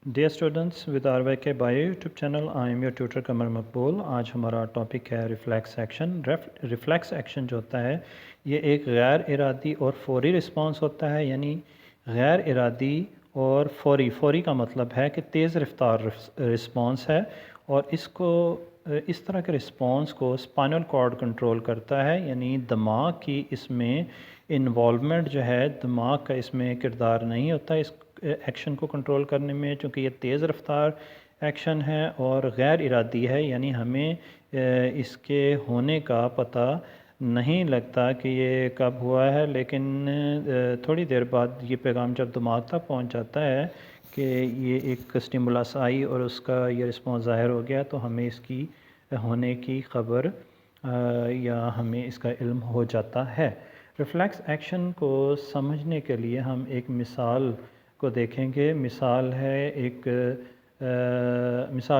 Dear students with R Y کے bio YouTube channel I am your tutor Qamar Maqbool. آج ہمارا topic ہے reflex action. Reflex action جو ہوتا ہے یہ ایک غیر ارادی اور فوری رسپانس ہوتا ہے، یعنی غیر ارادی اور فوری کا مطلب ہے کہ تیز رفتار رسپانس ہے، اور اس طرح کے رسپانس کو اسپائنل کارڈ کنٹرول کرتا ہے، یعنی دماغ کی اس میں انوالومنٹ جو ہے، دماغ کا اس میں کردار نہیں ہوتا اس ایکشن کو کنٹرول کرنے میں، چونکہ یہ تیز رفتار ایکشن ہے اور غیر ارادی ہے، یعنی ہمیں اس کے ہونے کا پتہ نہیں لگتا کہ یہ کب ہوا ہے، لیکن تھوڑی دیر بعد یہ پیغام جب دماغ تک پہنچ جاتا ہے کہ یہ ایک اسٹیمولاس آئی اور اس کا یہ رسپانس ظاہر ہو گیا، تو ہمیں اس کی ہونے کی خبر یا ہمیں اس کا علم ہو جاتا ہے. ریفلیکس ایکشن کو سمجھنے کے لیے ہم ایک مثال کو دیکھیں گے. مثال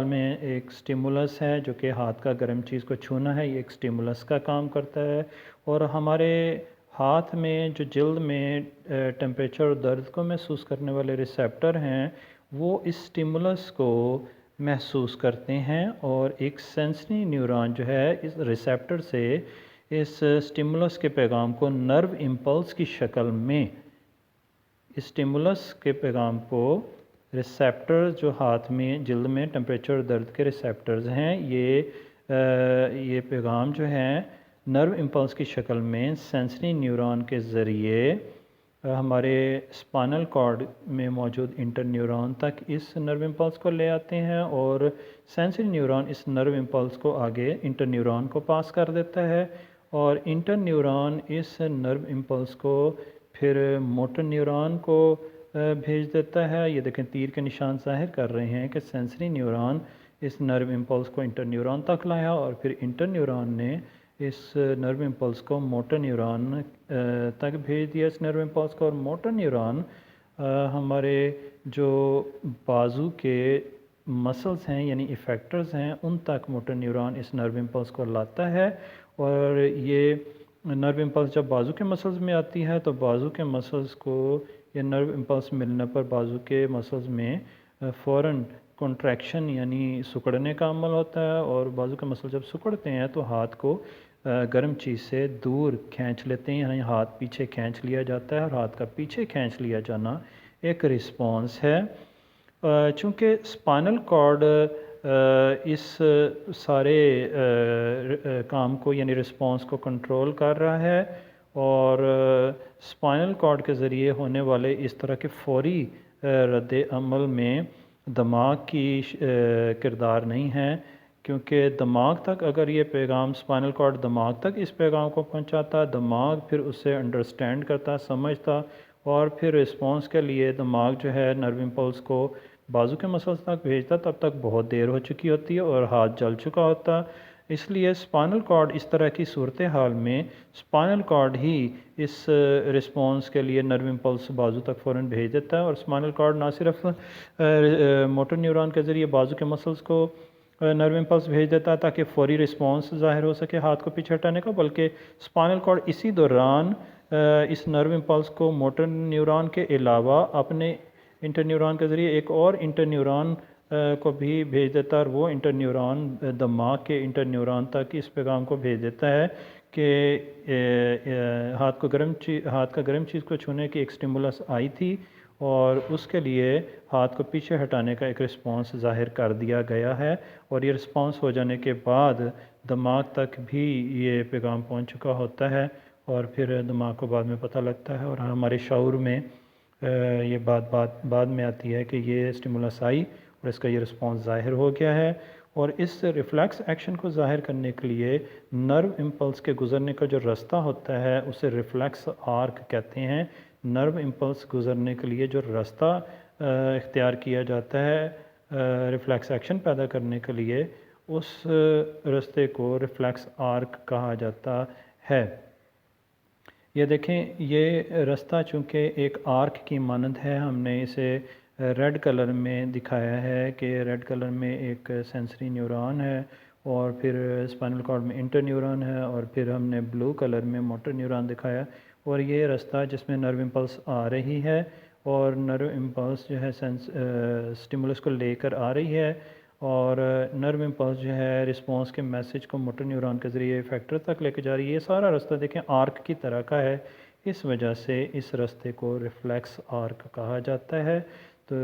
میں ایک سٹیمولس ہے جو کہ ہاتھ کا گرم چیز کو چھونا ہے، یہ ایک سٹیمولس کا کام کرتا ہے، اور ہمارے ہاتھ میں جو جلد میں ٹیمپریچر اور درد کو محسوس کرنے والے ریسیپٹر ہیں وہ اس سٹیمولس کو محسوس کرتے ہیں، اور ایک سینسری نیورون جو ہے اس ریسیپٹر سے اس سٹیمولس کے پیغام کو نرو امپلس کی شکل میں، اسٹیمولس کے پیغام کو ریسیپٹرز جو ہاتھ میں جلد میں ٹمپریچر درد کے ریسیپٹرز ہیں، یہ پیغام جو ہیں نرو امپلس کی شکل میں سینسری نیورون کے ذریعے ہمارے اسپائنل کارڈ میں موجود انٹر نیورون تک اس نرو امپلس کو لے آتے ہیں، اور سینسری نیورون اس نرو امپلس کو آگے انٹر نیورون کو پاس کر دیتا ہے، اور انٹر نیورون اس نرو امپلس کو پھر موٹر نیورون کو بھیج دیتا ہے. یہ دیکھیں تیر کے نشان ظاہر کر رہے ہیں کہ سینسری نیورون اس نرو امپلس کو انٹر نیورون تک لایا، اور پھر انٹر نیورون نے اس نرو امپلس کو موٹر نیورون تک بھیج دیا اس نرو امپلس کو، اور موٹر نیورون ہمارے جو بازو کے مسلز ہیں یعنی افیکٹرز ہیں ان تک موٹر نیورون اس نرو امپلس کو لاتا ہے، اور یہ نرو امپلس جب بازو کے مسلز میں آتی ہے تو بازو کے مسلز کو یہ نرو امپلس ملنے پر بازو کے مسلز میں فوراً کنٹریکشن یعنی سکڑنے کا عمل ہوتا ہے، اور بازو کے مسل جب سکڑتے ہیں تو ہاتھ کو گرم چیز سے دور کھینچ لیتے ہیں، یعنی ہاتھ پیچھے کھینچ لیا جاتا ہے، اور ہاتھ کا پیچھے کھینچ لیا جانا ایک رسپانس ہے. چونکہ اسپائنل کارڈ اس سارے کام کو یعنی رسپانس کو کنٹرول کر رہا ہے، اور اسپائنل کارڈ کے ذریعے ہونے والے اس طرح کے فوری رد عمل میں دماغ کی کردار نہیں ہے، کیونکہ دماغ تک اگر یہ پیغام اسپائنل کارڈ دماغ تک اس پیغام کو پہنچاتا، دماغ پھر اسے انڈرسٹینڈ کرتا، سمجھتا، اور پھر رسپانس کے لیے دماغ جو ہے نرو امپلس کو بازو کے مسلس تک بھیجتا، تب تک بہت دیر ہو چکی ہوتی ہے اور ہاتھ جل چکا ہوتا. اس لیے اسپائنل کارڈ اس طرح کی صورتحال میں اسپائنل کارڈ ہی اس رسپانس کے لیے نرو امپلس بازو تک فوراً بھیج دیتا ہے، اور اسپائنل کارڈ نہ صرف موٹر نیورون کے ذریعے بازو کے مسلس کو نرو امپلس بھیج دیتا ہے تاکہ فوری رسپانس ظاہر ہو سکے ہاتھ کو پیچھے ہٹانے کا، بلکہ اسپائنل کارڈ اسی دوران اس نرو امپلس کو موٹر نیورون کے علاوہ اپنے انٹر نیورون کے ذریعے ایک اور انٹر نیورون کو بھی بھیج دیتا ہے، اور وہ انٹر نیورون دماغ کے انٹر نیورون تک اس پیغام کو بھیج دیتا ہے کہ ہاتھ کا گرم چیز کو چھونے کی ایک سٹیمولس آئی تھی، اور اس کے لیے ہاتھ کو پیچھے ہٹانے کا ایک رسپانس ظاہر کر دیا گیا ہے، اور یہ رسپانس ہو جانے کے بعد دماغ تک بھی یہ پیغام پہنچ چکا ہوتا ہے، اور پھر دماغ کو بعد میں پتہ لگتا ہے، اور ہمارے شعور میں یہ بعد میں آتی ہے کہ یہ سٹیمولس آئی اور اس کا یہ رسپانس ظاہر ہو گیا ہے. اور اس ریفلیکس ایکشن کو ظاہر کرنے کے لیے نرو امپلس کے گزرنے کا جو رستہ ہوتا ہے اسے ریفلیکس آرک کہتے ہیں. نرو امپلس گزرنے کے لیے جو رستہ اختیار کیا جاتا ہے ریفلیکس ایکشن پیدا کرنے کے لیے، اس رستے کو ریفلیکس آرک کہا جاتا ہے. یہ دیکھیں یہ رستہ چونکہ ایک آرک کی مانند ہے، ہم نے اسے ریڈ کلر میں دکھایا ہے کہ ریڈ کلر میں ایک سینسری نیورون ہے، اور پھر اسپائنل کارڈ میں انٹر نیورون ہے، اور پھر ہم نے بلو کلر میں موٹر نیورون دکھایا، اور یہ رستہ جس میں نرو امپلس آ رہی ہے اور نرو امپلس جو ہے سٹیمولس کو لے کر آ رہی ہے، اور نرو امپلس جو ہے رسپانس کے میسج کو موٹر نیورون کے ذریعے افیکٹر تک لے کے جا رہی ہے۔ یہ سارا رستہ دیکھیں آرک کی طرح کا ہے، اس وجہ سے اس رستے کو ریفلیکس آرک کہا جاتا ہے۔ تو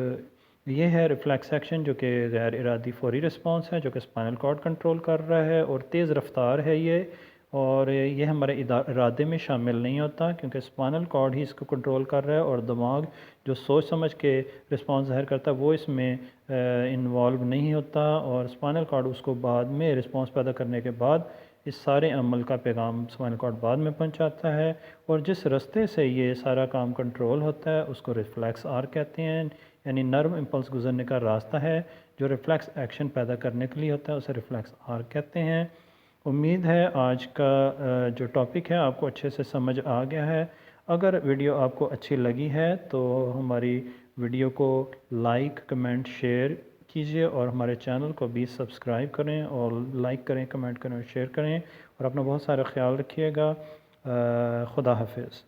یہ ہے ریفلیکس ایکشن جو کہ غیر ارادی فوری رسپانس ہے، جو کہ اسپائنل کارڈ کنٹرول کر رہا ہے، اور تیز رفتار ہے یہ، اور یہ ہمارے ارادے میں شامل نہیں ہوتا کیونکہ اسپائنل کارڈ ہی اس کو کنٹرول کر رہا ہے، اور دماغ جو سوچ سمجھ کے رسپانس ظاہر کرتا ہے وہ اس میں انوالو نہیں ہوتا، اور اسپائنل کارڈ اس کو بعد میں رسپانس پیدا کرنے کے بعد اس سارے عمل کا پیغام اسپائنل کارڈ بعد میں پہنچاتا ہے، اور جس رستے سے یہ سارا کام کنٹرول ہوتا ہے اس کو ریفلیکس آرک کہتے ہیں، یعنی نرو امپلس گزرنے کا راستہ ہے جو ریفلیکس ایکشن پیدا کرنے کے لیے ہوتا ہے، اسے ریفلیکس آرک کہتے ہیں۔ امید ہے آج کا جو ٹاپک ہے آپ کو اچھے سے سمجھ آ گیا ہے۔ اگر ویڈیو آپ کو اچھی لگی ہے تو ہماری ویڈیو کو لائک، کمنٹ، شیئر کیجیے، اور ہمارے چینل کو بھی سبسکرائب کریں، اور لائک کریں، کمنٹ کریں اور شیئر کریں، اور اپنا بہت سارا خیال رکھیے گا۔ خدا حافظ۔